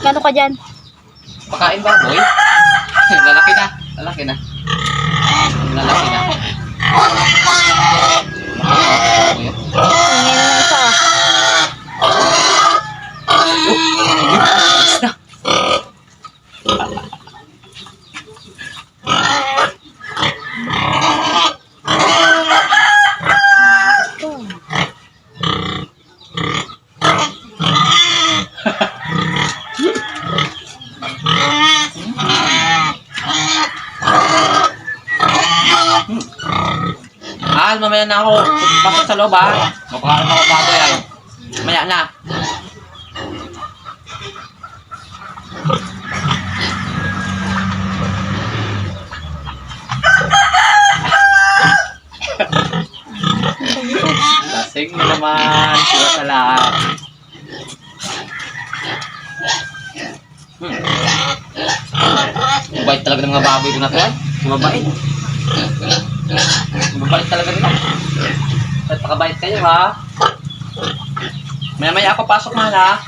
Magkano ka dyan? Pakain baboy? Lalaki na. Lalaki na. Lalaki na. Tingin na isa. Alis na. Mamaya na ako pasok sa loob ha. Mapakain ako baboy ay. Mamaya na. Lasing mo naman. Sila sa lahat. Mabait talaga ng mga baboy ko na to ay. Mabait. Mabait talaga nila. At pakabait kayo ha. Maya-maya ako pasok man ha.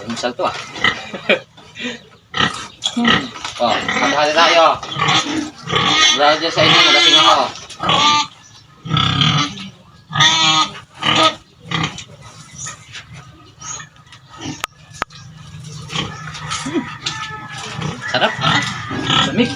Misal to ah. Oh, hati-hati tayo. Wala dyan sa inyo, nagasing ako. Sarap. Lamig.